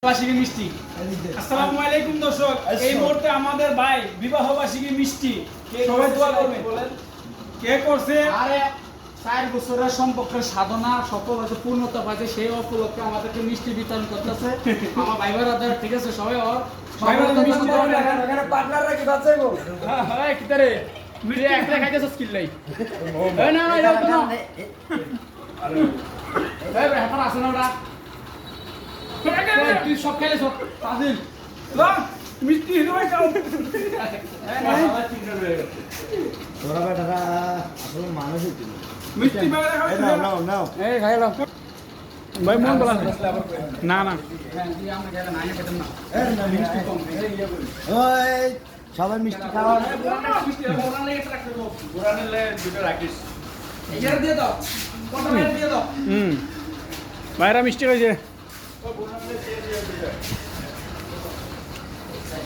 বার্ষিকী মিষ্টি। আসসালামু আলাইকুম দর্শক, এই মুহূর্তে আমাদের ভাই বিবাহ বার্ষিকী মিষ্টি সবাই দোয়া করবেন। কে করছে? আরে 4 বছরের সম্পর্কের সাধনা সফল হয়েছে, পূর্ণতা পাইছে, সেই উপলক্ষে আমাদেরকে মিষ্টি বিতরণ করতেছে আমার ভাই বোনেরা। ঠিক আছে, সবাই ওর ভাই বোনেরা মিষ্টি এখানে পার্টনার রাখি বাঁচাইবো। হ্যাঁ কি তারে মিষ্টি একটা খাইতেছ স্কিল নাই। এই না না যাও না, এই ভাই হাত আসে না ওরা। তুই সব খেলেছ ফাজিল মিষ্টি হিসেবে খাও। তোরা বেটারা আসলে মানুষই ছিল। মিষ্টি বাইরে খাও। নাও নাও নাও এই খাই নাও ভাই, মন বলা না না আমরা গেলে না খেতাম না। মিষ্টি কম ওই সবাই মিষ্টি খাওয়া। মিষ্টি ওরান লেগে রাখতে দেবো, ওরান লে দুটো রাখিস। এইয়ার দিয়ে দাও, কোনটা বাইরে দিয়ে দাও। ভাইরা মিষ্টি হয়েছে। ও ওরান লে দিয়ে দিয়ে